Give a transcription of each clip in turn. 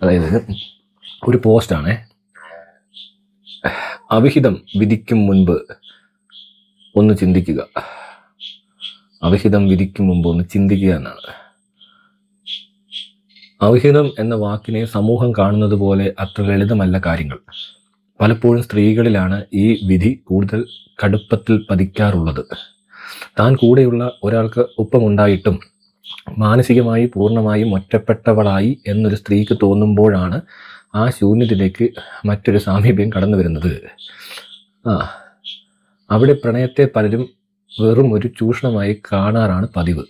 അതായത് ഒരു പോസ്റ്റാണേ, അവിഹിതം വിധിക്കും മുൻപ് ഒന്ന് ചിന്തിക്കുക. അവിഹിതം വിധിക്കും മുമ്പ് ഒന്ന് ചിന്തിക്കുക എന്നാണ്. അവിഹിതം എന്ന വാക്കിനെ സമൂഹം കാണുന്നത് പോലെ അത്ര ലളിതമല്ല കാര്യങ്ങൾ. പലപ്പോഴും സ്ത്രീകളിലാണ് ഈ വിധി കൂടുതൽ കടുപ്പത്തിൽ പതിക്കാറുള്ളത്. താൻ കൂടെയുള്ള ഒരാൾക്ക് ഒപ്പമുണ്ടായിട്ടും മാനസികമായി പൂർണ്ണമായും ഒറ്റപ്പെട്ടവളായി എന്നൊരു സ്ത്രീക്ക് തോന്നുമ്പോഴാണ് ആ ശൂന്യതയിലേക്ക് മറ്റൊരു സാമീപ്യം കടന്നു വരുന്നത്. അവിടെ പ്രണയത്തെ പലരും വെറും ഒരു ചൂഷണമായി കാണാറാണ് പതിവ്.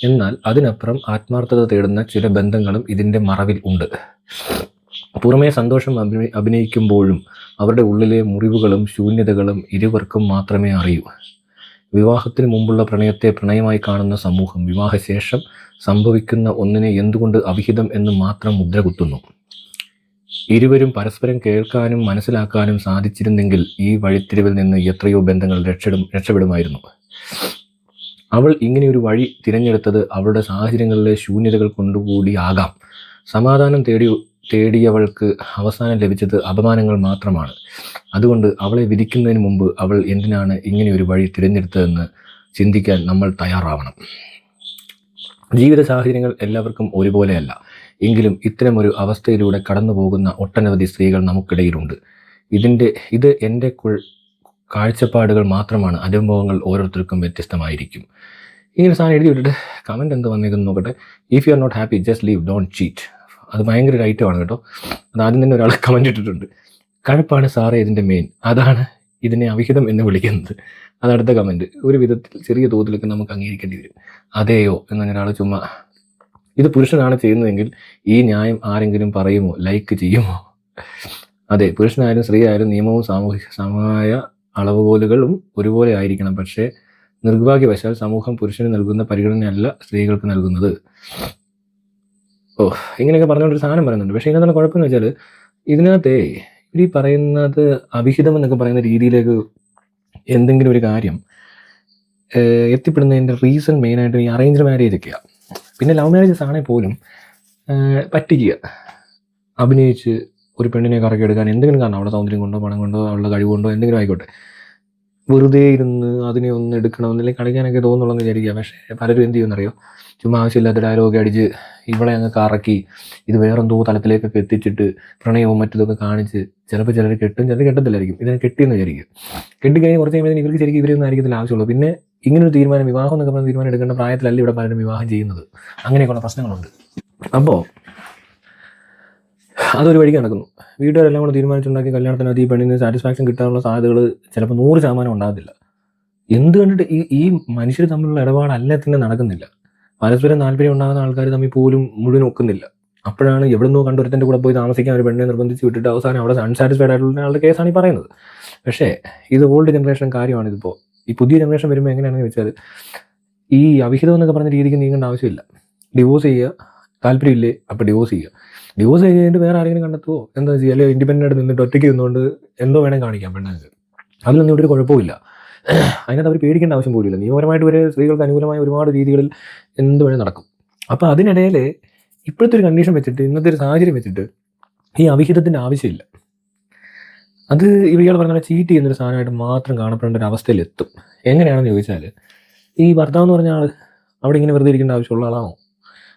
എന്നാൽ അതിനപ്പുറം ആത്മാർത്ഥത തേടുന്ന ചില ബന്ധങ്ങളും ഇതിൻ്റെ മറവിൽ ഉണ്ട്. പുറമേ സന്തോഷം അഭിനയിക്കുമ്പോഴും അവരുടെ ഉള്ളിലെ മുറിവുകളും ശൂന്യതകളും ഇരുവർക്കും മാത്രമേ അറിയൂ. വിവാഹത്തിന് മുമ്പുള്ള പ്രണയത്തെ പ്രണയമായി കാണുന്ന സമൂഹം വിവാഹശേഷം സംഭവിക്കുന്ന ഒന്നിനെ എന്തുകൊണ്ട് അവിഹിതം എന്ന് മാത്രം മുദ്ര കുത്തുന്നു? ഇരുവരും പരസ്പരം കേൾക്കാനും മനസ്സിലാക്കാനും സാധിച്ചിരുന്നെങ്കിൽ ഈ വഴിത്തിരിവിൽ നിന്ന് എത്രയോ ബന്ധങ്ങൾ രക്ഷപ്പെടുമായിരുന്നു. അവൾ ഇങ്ങനെയൊരു വഴി തിരഞ്ഞെടുത്തത് അവളുടെ സാഹചര്യങ്ങളിലെ ശൂന്യതകൾ കൊണ്ടുകൂടി ആകാം. സമാധാനം തേടിയവൾക്ക് അവസാനം ലഭിച്ചത് അപമാനങ്ങൾ മാത്രമാണ്. അതുകൊണ്ട് അവളെ വിധിക്കുന്നതിന് മുമ്പ് അവൾ എന്തിനാണ് ഇങ്ങനെയൊരു വഴി തിരഞ്ഞെടുത്തതെന്ന് ചിന്തിക്കാൻ നമ്മൾ തയ്യാറാവണം. ജീവിത സാഹചര്യങ്ങൾ എല്ലാവർക്കും ഒരുപോലെയല്ല. എങ്കിലും ഇത്തരമൊരു അവസ്ഥയിലൂടെ കടന്നു പോകുന്ന ഒട്ടനവധി സ്ത്രീകൾ നമുക്കിടയിലുണ്ട്. ഇത് എൻ്റെ കാഴ്ചപ്പാടുകൾ മാത്രമാണ്. അനുഭവങ്ങൾ ഓരോരുത്തർക്കും വ്യത്യസ്തമായിരിക്കും. ഇങ്ങനെ സാധനം എഴുതി വിട്ടിട്ട് കമൻറ്റ് എന്ത് വന്നേക്കെന്ന് നോക്കട്ടെ. If you are not happy just leave, don't cheat. അത് ഭയങ്കര ഒരു ഐറ്റമാണ് കേട്ടോ. അത് ആദ്യം തന്നെ ഒരാൾ കമൻറ്റ് ഇട്ടിട്ടുണ്ട്. കഴപ്പാണ് സാറേ ഇതിൻ്റെ മെയിൻ, അതാണ് ഇതിനെ അവിഹിതം എന്ന് വിളിക്കുന്നത്. അതടുത്ത കമൻറ്റ്. ഒരു വിധത്തിൽ ചെറിയ തോതിലൊക്കെ നമുക്ക് അംഗീകരിക്കേണ്ടി വരും. അതെയോ എന്നൊരാൾ ചുമ്മാ. ഇത് പുരുഷനാണ് ചെയ്യുന്നതെങ്കിൽ ഈ ന്യായം ആരെങ്കിലും പറയുമോ, ലൈക്ക് ചെയ്യുമോ? അതെ, പുരുഷനായാലും സ്ത്രീ ആയാലും നിയമവും സാമൂഹിക അളവുകോലുകളും ഒരുപോലെ ആയിരിക്കണം. പക്ഷേ നിർഭാഗ്യവശാൽ സമൂഹം പുരുഷന് നൽകുന്ന പരിഗണനയല്ല സ്ത്രീകൾക്ക് നൽകുന്നത്. ഇങ്ങനെയൊക്കെ പറഞ്ഞുകൊണ്ടൊരു സാധനം പറയുന്നുണ്ട്. പക്ഷേ ഇതിനകത്തുള്ള കുഴപ്പമെന്ന് വെച്ചാൽ ഇതിനകത്തെ ഈ പറയുന്നത് അവിഹിതം എന്നൊക്കെ പറയുന്ന രീതിയിലേക്ക് എന്തെങ്കിലും ഒരു കാര്യം എത്തിപ്പെടുന്നതിൻ്റെ റീസൺ മെയിനായിട്ട് ഈ അറേഞ്ച്ഡ് മാരേജ് ഒക്കെയാണ്. പിന്നെ ലവ് മാരേജസ് ആണെങ്കിൽ പോലും പറ്റിക്കുക, അഭിനയിച്ച് ഒരു പെണ്ണിനെ കറക്കിയെടുക്കാൻ എന്തെങ്കിലും കാരണം, അവളുടെ സൗന്ദര്യം കൊണ്ടോ പണം കൊണ്ടോ അവളുടെ കഴിവ് കൊണ്ടോ എന്തെങ്കിലും ആയിക്കോട്ടെ, വെറുതെ ഇരുന്ന് അതിനെ ഒന്ന് എടുക്കണമെന്നില്ലെങ്കിൽ കളിക്കാനൊക്കെ തോന്നുന്നുള്ളെന്ന് വിചാരിക്കുക. പക്ഷേ പലരും എന്ത് ചെയ്യുമെന്നറിയോ, ചുമ്മാ ആവശ്യമില്ലാത്ത ഡയലോഗ് അടിച്ച് ഇവളെ അങ്ങ് കറക്കി ഇത് വേറെന്തോ തലത്തിലേക്കൊക്കെ എത്തിച്ചിട്ട് പ്രണയവും മറ്റതൊക്കെ കാണിച്ച് ചിലപ്പോൾ ചിലർ കെട്ടും, ചിലർ കെട്ടത്തില്ലായിരിക്കും. ഇതിനെ കെട്ടിയെന്ന് വിചാരിക്കും. കെട്ടിക്കഴിഞ്ഞ് കുറച്ച് കഴിയുമ്പോൾ ഇവർക്ക് ശരിക്കും ഇവരൊന്നും ആയിരിക്കത്തില്ല ആവശ്യമുള്ളൂ. പിന്നെ ഇങ്ങനൊരു തീരുമാനം, വിവാഹം എന്നൊക്കെ പറഞ്ഞ തീരുമാനം എടുക്കേണ്ട പ്രായത്തിലല്ല ഇവിടെ പലരും വിവാഹം ചെയ്യുന്നത്. അങ്ങനെയൊക്കെയുള്ള പ്രശ്നങ്ങളുണ്ട്. അപ്പോൾ അതൊരു വഴിക്ക് നടക്കുന്നു. വീട്ടുകാരെല്ലാം കൂടെ തീരുമാനിച്ചുണ്ടാക്കി കല്യാണത്തിനകത്ത് ഈ പെണ്ണിന് സാറ്റിസ്ഫാക്ഷൻ കിട്ടാനുള്ള സാധ്യതകൾ ചിലപ്പോൾ 100% ഉണ്ടാകത്തില്ല. എന്ത് കണ്ടിട്ട് ഈ മനുഷ്യർ തമ്മിലുള്ള ഇടപാടല്ല തന്നെ നടക്കുന്നില്ല. പരസ്പരം താല്പര്യം ഉണ്ടാകുന്ന ആൾക്കാർ തമ്മിൽ പോലും മുഴുവൻ ഒക്കുന്നില്ല. അപ്പോഴാണ് എവിടുന്നോ കണ്ടൊരുത്തൻ്റെ കൂടെ പോയി താമസിക്കാൻ ഒരു പെണ്ണിനെ നിർബന്ധിച്ച് വിട്ടിട്ട് അവസാനം അവിടെ അൺസാറ്റിസ്ഫൈഡ് ആയിട്ടുള്ള ആളുടെ കേസാണ് ഈ പറയുന്നത്. പക്ഷേ ഇത് ഓൾഡ് ജനറേഷൻ കാര്യമാണിതിപ്പോൾ. ഈ പുതിയ ജനറേഷൻ വരുമ്പോൾ എങ്ങനെയാണെന്ന് വെച്ചാൽ ഈ അവിഹിതം എന്നൊക്കെ പറഞ്ഞ രീതിക്ക് നീങ്ങേണ്ട ആവശ്യമില്ല. ഡിവോഴ്സ് ചെയ്യുക, താല്പര്യമില്ലേ അപ്പോൾ ഡിവോഴ്സ് ചെയ്യുക. ഡിവോഴ്സ് കഴിഞ്ഞിട്ട് വേറെ ആരെങ്കിലും കണ്ടെത്തുമോ എന്താ ചെയ്യുക, അല്ലെങ്കിൽ ഇൻഡിപെൻഡൻ്റ് ആയിട്ട് നിന്നിട്ട് ഒറ്റയ്ക്ക് നിന്നുകൊണ്ട് എന്തോ വേണമെങ്കിൽ കാണിക്കാം പെണ്ണുങ്ങൾക്ക്. അതിലൊന്നും ഇവിടെ ഒരു കുഴപ്പമില്ല. അതിനകത്ത് അവർ പേടിക്കേണ്ട ആവശ്യം പോലുമില്ല. നിയമപരമായിട്ട് വരെ സ്ത്രീകൾക്ക് അനുകൂലമായ ഒരുപാട് രീതികളിൽ എന്ത് വേണേൽ നടക്കും. അപ്പോൾ അതിനിടയിൽ ഇപ്പോഴത്തെ ഒരു കണ്ടീഷൻ വെച്ചിട്ട്, ഇന്നത്തെ ഒരു സാഹചര്യം വെച്ചിട്ട് ഈ അവിഹിതത്തിൻ്റെ ആവശ്യമില്ല. അത് ഇയാൾ പറഞ്ഞാൽ ചീറ്റ് ചെയ്യുന്നൊരു സാധനമായിട്ട് മാത്രം കാണപ്പെടേണ്ട ഒരു അവസ്ഥയിലെത്തും. എങ്ങനെയാണെന്ന് ചോദിച്ചാൽ, ഈ ഭർത്താവ് എന്ന് പറഞ്ഞ ആൾ അവിടെ ഇങ്ങനെ വെറുതെ ഇരിക്കേണ്ട ആവശ്യമുള്ള ആളാണോ?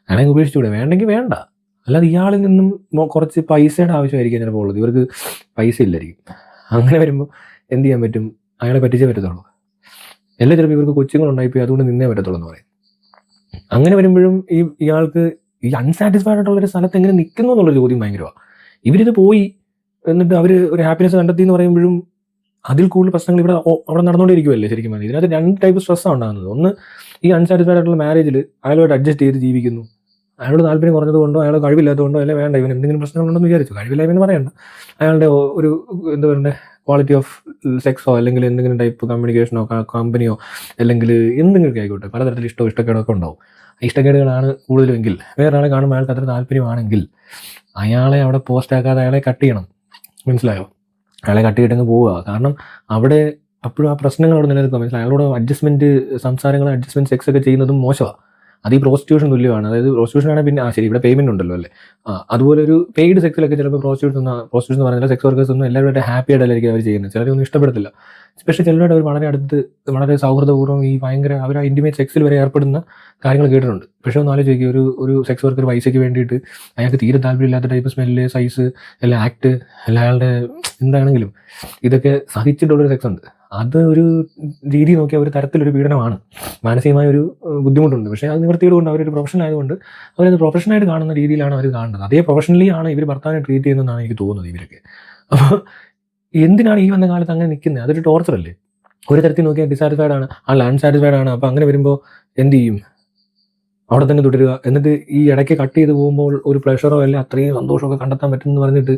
വേണമെങ്കിൽ ഉപേക്ഷിച്ചുകൂടെ, വേണ്ടെങ്കിൽ വേണ്ട. അല്ലാതെ ഇയാളിൽ നിന്നും കുറച്ച് പൈസയുടെ ആവശ്യമായിരിക്കും ചിലപ്പോൾ ഉള്ളത്. ഇവർക്ക് പൈസ ഇല്ലായിരിക്കും. അങ്ങനെ വരുമ്പോൾ എന്ത് ചെയ്യാൻ പറ്റും? അയാളെ പറ്റിച്ചേ പറ്റത്തുള്ളൂ. എല്ലാം ചിലപ്പോൾ ഇവർക്ക് കൊച്ചുങ്ങളുണ്ടായിപ്പോയി, അതുകൊണ്ട് നിന്നേ പറ്റത്തുള്ളൂ എന്ന് പറയും. അങ്ങനെ വരുമ്പോഴും ഇയാൾക്ക് ഈ അൺസാറ്റിസ്ഫൈഡ് ആയിട്ടുള്ളൊരു സ്ഥലത്ത് എങ്ങനെ നിൽക്കുന്നു എന്നുള്ളൊരു ചോദ്യം ഭയങ്കരമാണ്. ഇവരിത് പോയി എന്നിട്ട് അവർ ഒരു ഹാപ്പിനെസ് കണ്ടെത്തി എന്ന് പറയുമ്പോഴും അതിൽ കൂടുതൽ പ്രശ്നങ്ങൾ അവിടെ നടന്നുകൊണ്ടിരിക്കുമല്ലേ ശരിക്കും പറഞ്ഞാൽ. ഇതിനകത്ത് 2 ടൈപ്പ് സ്ട്രെസ്സാണ് ഉണ്ടാകുന്നത്. ഒന്ന്, ഈ അൺസാറ്റിസ്ഫൈഡ് ആയിട്ടുള്ള മാരേജിൽ അയാളോട് അഡ്ജസ്റ്റ് ചെയ്ത് ജീവിക്കുന്നു. അയാളോട് താല്പര്യം കുറഞ്ഞതുകൊണ്ടോ അയാൾ കഴിവില്ലാത്തതുകൊണ്ടോ അല്ലെ വേണ്ട, ഇവൻ എന്തെങ്കിലും പ്രശ്നങ്ങളുണ്ടെന്ന് വിചാരിച്ചു, കഴിവില്ലായ്മ എന്ന് പറയണ്ട, അയാളുടെ ഒരു എന്താ പറയണ്ടേ ക്വാളിറ്റി ഓഫ് സെക്സോ അല്ലെങ്കിൽ എന്തെങ്കിലും ടൈപ്പ് കമ്മ്യൂണിക്കേഷനോ കമ്പനിയോ അല്ലെങ്കിൽ എന്തെങ്കിലും ആയിക്കോട്ടെ, പലതരത്തിൽ ഇഷ്ടക്കേടൊക്കെ ഉണ്ടാവും. ഇഷ്ടക്കേടുകളാണ് കൂടുതലുമെങ്കിൽ, വേറൊരാളെ കാണുമ്പോൾ അയാൾക്ക് അത്ര താല്പര്യമാണെങ്കിൽ അയാളെ അവിടെ പോസ്റ്റ് ആക്കാതെ അയാളെ കട്ട് ചെയ്യണം. മനസ്സിലായോ? അയാളെ കട്ട് ചെയ്തിട്ടങ്ങ് പോവുക. കാരണം അവിടെ അപ്പോഴും ആ പ്രശ്നങ്ങൾ അവിടെ നിലനിൽക്കുക. മനസ്സിലായി? അയാളോട് അഡ്ജസ്റ്റ്മെൻറ്റ് സംസാരങ്ങൾ, അഡ്ജസ്റ്റ്മെൻറ്റ് സെക്സ് ഒക്കെ ചെയ്യുന്നതും മോശമാണ്. അത് ഈ പ്രോസ്റ്റിറ്റ്യൂഷൻ തുല്യമാണ്. അതായത് പ്രോസ്റ്റിറ്റ്യൂഷൻ ആണെങ്കിൽ പിന്നെ ശരി ഇവിടെ പേയ്മെന്റ് ഉണ്ടല്ലോ അല്ലേ, അതുപോലെ ഒരു പെയ്ഡ് സെക്സിലൊക്കെ ചിലപ്പോൾ പ്രോസ്റ്റിറ്റ്യൂഷൻ എന്ന് പറഞ്ഞാൽ സെക്സ് വർക്കേഴ്സ് ഒന്നും എല്ലാവരും ഹാപ്പി ആയിട്ടായിരിക്കും അവർ ചെയ്യുന്നത്. ചിലരൊന്നും ഇഷ്ടപ്പെടത്തില്ല. സ്പെഷ്യൽ ചിലരുടെ അവർ വളരെ അടുത്ത് വളരെ സൗഹൃദപൂർവ്വം ഈ ഭയങ്കര അവർ ആ ഇൻറ്റിമേറ്റ് സെക്സിൽ വരെ ഏർപ്പെടുന്ന കാര്യങ്ങൾ കേട്ടിട്ടുണ്ട്. പക്ഷേ ഒന്ന് ആലോചിക്കുക, ഒരു സെക്സ് വർക്കർ പൈസയ്ക്ക് വേണ്ടിയിട്ട് അയാൾക്ക് തീരെ താല്പര്യമില്ലാത്ത ടൈപ്പ് സ്മെല്ല്, സൈസ്, എല്ലാ ആക്ട്, എല്ലാ അയാളുടെ എന്താണെങ്കിലും ഇതൊക്കെ സഹിച്ചിട്ടുള്ളൊരു സെക്സ് ഉണ്ട്. അത് ഒരു രീതി നോക്കിയാൽ ഒരു തരത്തിലൊരു പീഡനമാണ്, മാനസികമായ ഒരു ബുദ്ധിമുട്ടുണ്ട്. പക്ഷേ അത് നിവൃത്തിയോട് കൊണ്ട് അവരൊരു പ്രൊഫഷൻ ആയതുകൊണ്ട് അവരത് പ്രൊഫഷനായിട്ട് കാണുന്ന രീതിയിലാണ് അവർ കാണുന്നത്. അതേ പ്രൊഫഷണലി ആണ് ഇവർ ഭർത്താവിനെ ട്രീറ്റ് ചെയ്യുന്നതെന്നാണ് എനിക്ക് തോന്നുന്നത് ഇവരൊക്കെ. അപ്പോൾ എന്തിനാണ് ഈ വന്ന കാലത്ത് അങ്ങനെ നിൽക്കുന്നത്? അതൊരു ടോർച്ചർ അല്ലേ? ഒരു തരത്തിൽ നോക്കിയാൽ ഡിസാറ്റിസ്ഫൈഡ് ആണ്, അൺസാറ്റിസ്ഫൈഡ് ആണ്. അപ്പോൾ അങ്ങനെ വരുമ്പോൾ എന്ത് ചെയ്യും? അവിടെ തന്നെ തുടരുക. എന്നിട്ട് ഈ ഇടയ്ക്ക് കട്ട് ചെയ്ത് പോകുമ്പോൾ ഒരു പ്ലഷറോ അല്ലെ അത്രയും സന്തോഷമൊക്കെ കണ്ടെത്താൻ പറ്റുമെന്ന് പറഞ്ഞിട്ട്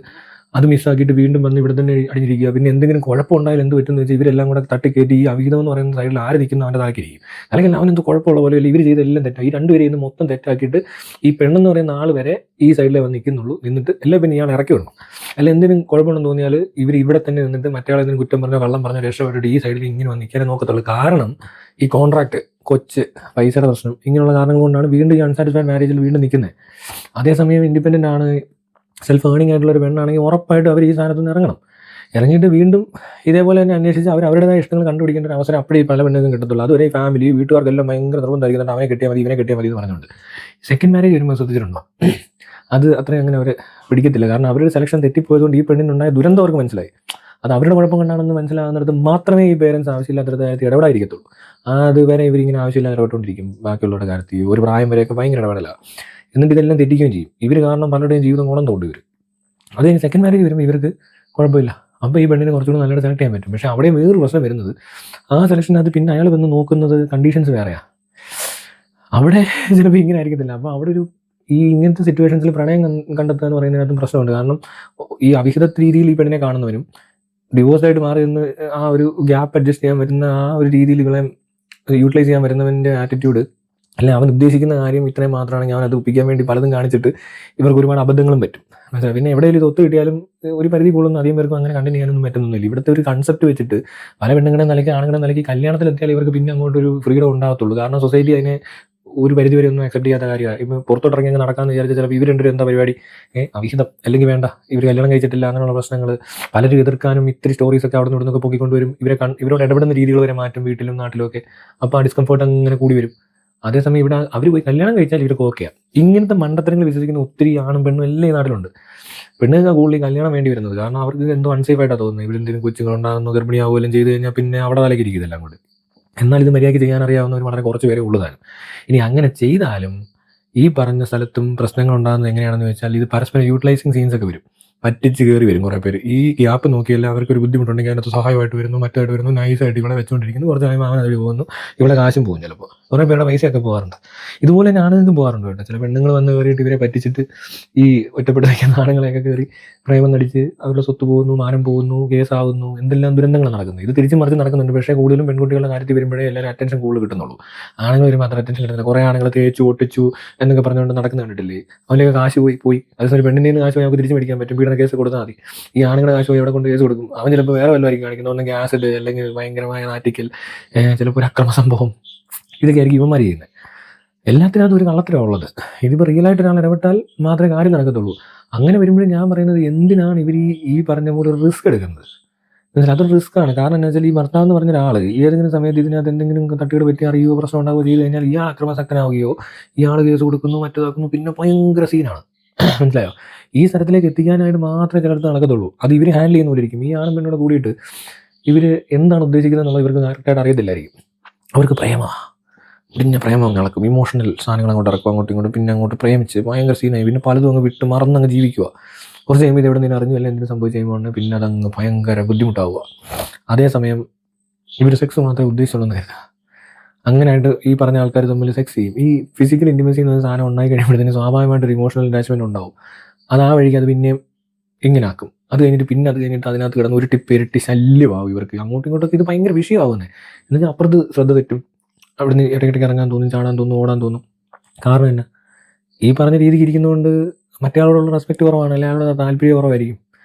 അത് മിസ്സാക്കിയിട്ട് വീണ്ടും വന്ന് ഇവിടെ തന്നെ അടിഞ്ഞിരിക്കുക. പിന്നെ എന്തെങ്കിലും കുഴപ്പമുണ്ടായാലും എന്ത് പറ്റുമെന്ന് വെച്ചാൽ ഇവരെല്ലാം കൂടെ തട്ടിക്കയറ്റി ഈ അവിഹിതം എന്ന് പറയുന്ന സൈഡിൽ ആര് നിൽക്കുന്ന അവൻ്റെ താക്കിയിരിക്കും. അല്ലെങ്കിൽ അവനെന്ത് കുഴപ്പമുള്ള പോലെ അല്ല ഇവർ ചെയ്തെല്ലാം തെറ്റായി. ഈ രണ്ടുപേരെയും ഇന്ന് മൊത്തം തെറ്റാക്കിയിട്ട് ഈ പെണ്ണെന്ന് പറയുന്ന ആൾ വരെ ഈ സൈഡിലേ വന്ന് നിൽക്കുന്നുള്ളൂ. നിന്നിട്ട് എല്ലാം പിന്നെ ഇയാൾ ഇറക്കി വിടണം. അല്ല എന്തെങ്കിലും കുഴപ്പമുണ്ടെന്ന് തോന്നിയാൽ ഇവർ ഇവിടെ തന്നെ നിന്നിട്ട് മറ്റേ എന്തെങ്കിലും കുറ്റം പറഞ്ഞോ കള്ളം പറഞ്ഞോ രക്ഷപ്പെട്ടിട്ട് ഈ സൈഡിൽ ഇങ്ങനെ വന്ന് നിൽക്കാനേ നോക്കത്തുള്ളൂ. കാരണം ഈ കോൺട്രാക്ട്, കൊച്ച്, പൈസയുടെ പ്രശ്നം, ഇങ്ങനെയുള്ള കാരണങ്ങൾ കൊണ്ടാണ് വീണ്ടും ഈ അൺസാറ്റിസ്ഫൈഡ് മാരേജിൽ വീണ്ടും നിൽക്കുന്നത്. അതേസമയം ഇൻഡിപെൻഡൻ്റ് ആണ്, സെൽഫ് ഏണിംഗ് ആയിട്ടുള്ളൊരു പെണ്ണാണെങ്കിൽ ഉറപ്പായിട്ടും അവർ ഈ സാധനത്തിൽ നിന്ന് ഇറങ്ങണം. ഇറങ്ങിയിട്ട് വീണ്ടും ഇതേപോലെ തന്നെ അന്വേഷിച്ച് അവരുടേതായ ഇഷ്ടങ്ങൾ കണ്ടുപിടിക്കേണ്ട ഒരു അവസരം അപ്പോഴേ പല പെണ്ണുങ്ങൾക്കും കിട്ടത്തുള്ളൂ. അതുവരെ ഫാമിലി വീട്ടുകാർക്കെല്ലാം ഭയങ്കര നിർബന്ധമായിരിക്കുന്നുണ്ട്, അവനെ കിട്ടിയാൽ മതി ഇവനെ കിട്ടിയാൽ മതി എന്ന് പറഞ്ഞുകൊണ്ട്. സെക്കൻഡ് മാരേജ് വരുമ്പോൾ ശ്രദ്ധിച്ചിട്ടുണ്ടോ? അത് അത്രയും അങ്ങനെ അവർ പിടിക്കത്തില്ല. കാരണം അവരുടെ സെലക്ഷൻ തെറ്റിപ്പോയതുകൊണ്ട് ഈ പെണ്ണിനുണ്ടായ ദുരന്തം അവർക്ക് മനസ്സിലായി. അത് അവരുടെ കുഴപ്പം കൊണ്ടാണെന്ന് മനസ്സിലാകുന്നിടത്ത് മാത്രമേ ഈ പേരൻസ് ആവശ്യമില്ലാത്ത ഇടപെടാതിരിക്കത്തുള്ളൂ. അതുവരെ ഇവരിങ്ങനെ ആവശ്യമില്ലാതെ ഇടപെട്ടുകൊണ്ടിരിക്കും ബാക്കിയുള്ളവരുടെ കാര്യത്തിൽ. ഒരു പ്രായം വരെയൊക്കെ ഭയങ്കര ഇടപെടലാണ്. എന്നിട്ട് ഇതെല്ലാം തെറ്റിക്കുകയും ചെയ്യും. ഇവർ കാരണം പലരുടെയും ജീവിതം ഗുണം തോണ്ടി വരും. അത് കഴിഞ്ഞ് സെക്കൻഡ് മാരേജ് വരുമ്പോൾ ഇവർക്ക് കുഴപ്പമില്ല. അപ്പോൾ ഈ പെണ്ണിനെ കുറച്ചുകൂടി നല്ലതായിട്ട് സെലക്ട് ചെയ്യാൻ പറ്റും. പക്ഷേ അവിടെയും വേറൊരു പ്രശ്നം വരുന്നത് ആ സെലക്ഷനകത്ത് പിന്നെ അയാൾ വന്ന് നോക്കുന്നത് കണ്ടീഷൻസ് വേറെയാണ്. അവിടെ ചിലപ്പോൾ ഇങ്ങനെ ആയിരിക്കത്തില്ല. അപ്പോൾ അവിടെ ഒരു ഈ ഇങ്ങനത്തെ സിറ്റുവേഷൻസിൽ പ്രണയം കണ്ടെത്തുക എന്ന് പറയുന്നതിനകത്തും പ്രശ്നമുണ്ട്. കാരണം ഈ അവിഹിത രീതിയിൽ ഈ പെണ്ണിനെ കാണുന്നവനും ഡിവോഴ്സായിട്ട് മാറി നിന്ന് ആ ഒരു ഗ്യാപ്പ് അഡ്ജസ്റ്റ് ചെയ്യാൻ പറ്റുന്ന ആ ഒരു രീതിയിൽ ഇവളെ യൂട്ടിലൈസ് ചെയ്യാൻ വരുന്നവൻ്റെ ആറ്റിറ്റ്യൂഡ്, അല്ലെ അവൻ ഉദ്ദേശിക്കുന്ന കാര്യം ഇത്രയും മാത്രമാണെങ്കിൽ അവൻ അത് ഒപ്പിക്കാൻ വേണ്ടി പലതും കാണിച്ചിട്ട് ഇവർക്ക് ഒരുപാട് അബദ്ധങ്ങളും പറ്റും. മനസ്സിലായി? പിന്നെ എവിടെയെങ്കിലും ഇത് ഒത്തു കിട്ടിയാലും ഒരു പരിധി കൂടുതലൊന്നും അധികം പേർക്കും അങ്ങനെ കണ്ടിന്യൂ ചെയ്യാനൊന്നും പറ്റുന്നില്ല. ഇവിടുത്തെ ഒരു കൺസെപ്റ്റ് വെച്ചിട്ട് പല പെണ്ണുങ്ങളെ നിലയ്ക്ക് ആണുങ്ങളെ നിലയ്ക്ക് കല്യാണത്തിലെത്തിയാൽ ഇവർക്ക് പിന്നെ അങ്ങോട്ടൊരു ഫ്രീഡം ഉണ്ടാകത്തുള്ളൂ. കാരണം സൊസൈറ്റി അതിനെ ഒരു പരിധി വരെ ഒന്നും അക്സെപ്റ്റ് ചെയ്യാത്ത കാര്യമാണ്. ഇപ്പം പുറത്തോട്ടിറങ്ങി അങ്ങ് നടക്കാമെന്ന് വിചാരിച്ചാൽ ചിലപ്പോൾ ഇവർ രണ്ടുപേരും എന്താ പരിപാടി, അവിഹിതം അല്ലെങ്കിൽ വേണ്ട, ഇവർ കല്യാണം കഴിച്ചിട്ടില്ല, അങ്ങനെയുള്ള പ്രശ്നങ്ങൾ പലരും എതിർക്കാനും ഇത്തിരി സ്റ്റോറീസൊക്കെ അവിടെ നിന്നൊക്കെ പൊക്കിക്കൊണ്ടുവരും. ഇവരോട് ഇടപെടുന്ന രീതികൾ വരെ മാറ്റും വീട്ടിലും നാട്ടിലും ഒക്കെ. അപ്പോൾ ആ ഡിസ്കംഫർട്ട് അങ്ങനെ കൂടി വരും. അതേസമയം ഇവിടെ അവർ പോയി കല്യാണം കഴിച്ചാൽ ഇവർക്ക് ഓക്കെയാണ്. ഇങ്ങനത്തെ മണ്ടത്തരങ്ങൾ വിശ്വസിക്കുന്ന ഒത്തിരി ആണും പെണ്ണും എല്ലാം ഈ നാട്ടിലുണ്ട്. പെണ്ണുങ്ങൾക്ക് കൂടുതൽ കല്യാണം വേണ്ടി വരുന്നത് കാരണം അവർക്ക് എന്തോ അൺസേഫ് ആയിട്ടാണ് തോന്നുന്നത്. ഇവരെന്തെങ്കിലും കൊച്ചുങ്ങളുണ്ടാകുന്നു, ഗർഭിണിയാവുകയും ചെയ്ത് കഴിഞ്ഞാൽ പിന്നെ അവിടെ തലയ്ക്ക് ഇരിക്കുന്നില്ല അങ്ങോട്ട്. എന്നാൽ ഇത് മര്യാദയ്ക്ക് ചെയ്യാൻ അറിയാവുന്നവർ വളരെ കുറച്ച് പേരെ ഉള്ളതാണ്. ഇനി അങ്ങനെ ചെയ്താലും ഈ പറഞ്ഞ സ്ഥലത്തും പ്രശ്നങ്ങൾ ഉണ്ടാകുന്നത് എങ്ങനെയാണെന്ന് വെച്ചാൽ ഇത് പരസ്പരം യൂട്ടിലൈസിങ് സീൻസൊക്കെ വരും. പറ്റിച്ച് കയറി വരും കുറേ പേര്. ഈ ഗ്യാപ്പ് നോക്കിയല്ല അവർക്കൊരു ബുദ്ധിമുട്ടുണ്ടെങ്കിൽ അതിനകത്ത് സഹായമായിട്ട് വരുന്നു, മറ്റായിട്ട് വരുന്നു, നൈസായിട്ട് ഇവിടെ വെച്ചുകൊണ്ടിരിക്കുന്നു. കുറച്ച് കഴിയുമ്പോൾ അവൻ അതിൽ പോകുന്നു, ഇവിടെ കാശും പോകും. ചിലപ്പോൾ കുറേ പേരുടെ പൈസയൊക്കെ പോകാറുണ്ട്. ഇതുപോലെ തന്നെ ആണുങ്ങൾക്കും പോകാറുണ്ട് കേട്ടോ. ചില പെണ്ണുങ്ങൾ വന്ന് കയറിയിട്ട് ഇവരെ പറ്റിച്ചിട്ട് ഈ ഒറ്റപ്പെട്ട് നിൽക്കുന്ന ആണുങ്ങളെയൊക്കെ കയറി പ്രേമം നടിച്ച് അവരുടെ സ്വത്ത് പോകുന്നു, മാനം പോകുന്നു, കേസാവുന്നു, എന്തെല്ലാം ദുരന്തങ്ങൾ നടക്കുന്നു. ഇത് തിരിച്ചും മറിച്ച് നടക്കുന്നുണ്ട്. പക്ഷേ കൂടുതലും പെൺകുട്ടികളുടെ കാര്യത്തിൽ വരുമ്പോഴേ എല്ലാവരും അറ്റൻഷൻ കൂടുതൽ കിട്ടുന്നുള്ളൂ. ആണുങ്ങൾ വരുമ്പോൾ അത്ര അറ്റൻഷൻ കിട്ടുന്നില്ല. കുറേ ആണുങ്ങൾ തേച്ചു ഒട്ടിച്ചു എന്നൊക്കെ പറഞ്ഞുകൊണ്ട് നടക്കുന്ന കണ്ടിട്ടില്ലേ? അവനൊക്കെ കാശ് പോയി അതേസമയം പെണ്ണിൻ്റെ നിന്ന് കാശ് പോയി നമുക്ക് തിരിച്ച് മേടിക്കാൻ പറ്റും. പീഡന കേസ് കൊടുത്താൽ മതി. ഈ ആണുങ്ങളുടെ കാശ് പോയി എവിടെ കൊണ്ട് കേസ് കൊടുക്കും? അവൻ ചിലപ്പോൾ വേറെ വല്ലതായിരിക്കും കാണിക്കുന്നത്. ഒന്നെങ്കിൽ ആസിഡ്, അല്ലെങ്കിൽ ഭയങ്കരമായ നാറ്റിക്കൽ, ചിലപ്പോൾ ഒരു അക്രമ സംഭവം, ഇതൊക്കെ ആയിരിക്കും ഇവന്മാർ ചെയ്യുന്നത്. എല്ലാത്തിനകത്തും ഒരു കള്ളത്തരമാണ് ഉള്ളത്. ഇതിപ്പോൾ റിയലായിട്ട് ഒരാൾ ഇടപെട്ടാൽ മാത്രമേ കാര്യം നടക്കത്തുള്ളൂ. അങ്ങനെ വരുമ്പോഴും ഞാൻ പറയുന്നത് എന്തിനാണ് ഇവർ ഈ പറഞ്ഞ പോലെ ഒരു റിസ്ക് എടുക്കുന്നത്? എന്നാൽ അതൊരു റിസ്ക്കാണ്. കാരണം എന്താ വെച്ചാൽ ഈ ഭർത്താവ് എന്ന് പറഞ്ഞ ഒരാൾ ഏതെങ്കിലും സമയത്ത് ഇതിനകത്ത് എന്തെങ്കിലും തട്ടുകേട് പറ്റി അറിയുകയോ പ്രശ്നം ഉണ്ടാവുകയോ ചെയ്ത് കഴിഞ്ഞാൽ ഇയാൾ അക്രമാസക്തനാവുകയോ ഇയാൾ കേസ് കൊടുക്കുന്നു, മറ്റേതാക്കുന്നു, പിന്നെ ഭയങ്കര സീനാണ്. മനസ്സിലായോ? ഈ സ്ഥലത്തിലേക്ക് എത്തിക്കാനായിട്ട് മാത്രമേ ചിലടത്ത് നടക്കത്തുള്ളൂ. അത് ഇവർ ഹാൻഡിൽ ചെയ്യുന്ന പോലെ ഇരിക്കും. ഈ ആണും പെണ്ണോട് കൂടിയിട്ട് ഇവർ എന്താണ് ഉദ്ദേശിക്കുന്നത് എന്നുള്ളത് ഇവർക്ക് കറക്റ്റായിട്ട് അറിയത്തില്ലായിരിക്കും. അവർക്ക് പിന്നെ പ്രേമം നടക്കും, ഇമോഷണൽ സാധനങ്ങൾ അങ്ങോട്ട് ഇറക്കും, അങ്ങോട്ടും ഇങ്ങോട്ടും, പിന്നെ അങ്ങോട്ട് പ്രേമിച്ച് ഭയങ്കര സീനായി, പിന്നെ പലതും അങ്ങ് വിട്ട് മറന്നങ്ങ് ജീവിക്കുക. കുറച്ച് കഴിയുമ്പോൾ ഇത് എവിടെ നിന്ന് അറിഞ്ഞു അല്ലെങ്കിൽ എന്തെങ്കിലും സംഭവിച്ച് കഴിയുമ്പോൾ പിന്നെ അതങ്ങ് ഭയങ്കര ബുദ്ധിമുട്ടാവുക. അതേസമയം ഇവർ സെക്സ് മാത്രമേ ഉദ്ദേശിച്ചുള്ളൂ എന്ന് കരുതുക. അങ്ങനെയായിട്ട് ഈ പറഞ്ഞ ആൾക്കാർ തമ്മിൽ സെക്സ് ചെയ്യും. ഈ ഫിസിക്കൽ ഇൻറ്റിമസി എന്ന സാധനം ഉണ്ടായി കഴിയുമ്പോഴത്തേന് സ്വാഭാവികമായിട്ടൊരു ഇമോഷണൽ അറ്റാച്ച്മെൻറ്റ് ഉണ്ടാവും. അത് ആ വഴിക്ക് അത് പിന്നെയും ഇങ്ങനെ ആക്കും. അത് കഴിഞ്ഞിട്ട് അതിനകത്ത് കിടന്ന് ഒരു ഇരട്ടി ശല്യമാവും ഇവർക്ക്. അങ്ങോട്ടും ഇങ്ങോട്ടൊക്കെ ഇത് ഭയങ്കര വിഷയമാവുന്നത്. എന്നുവെച്ചാൽ അപ്പുറത്ത് ശ്രദ്ധ തെറ്റും, അവിടുന്ന് ഇടയ്ക്കിടയ്ക്ക് ഇറങ്ങാൻ തോന്നും, ചാടാൻ തോന്നും, ഓടാൻ തോന്നും. കാരണം എന്നാ ഈ പറഞ്ഞ രീതിക്ക് ഇരിക്കുന്നതുകൊണ്ട് മറ്റേ ആളോടുള്ള റെസ്പെക്ട് കുറവാണ്, അല്ലെങ്കിൽ അയാളുടെ താല്പര്യം കുറവായിരിക്കും.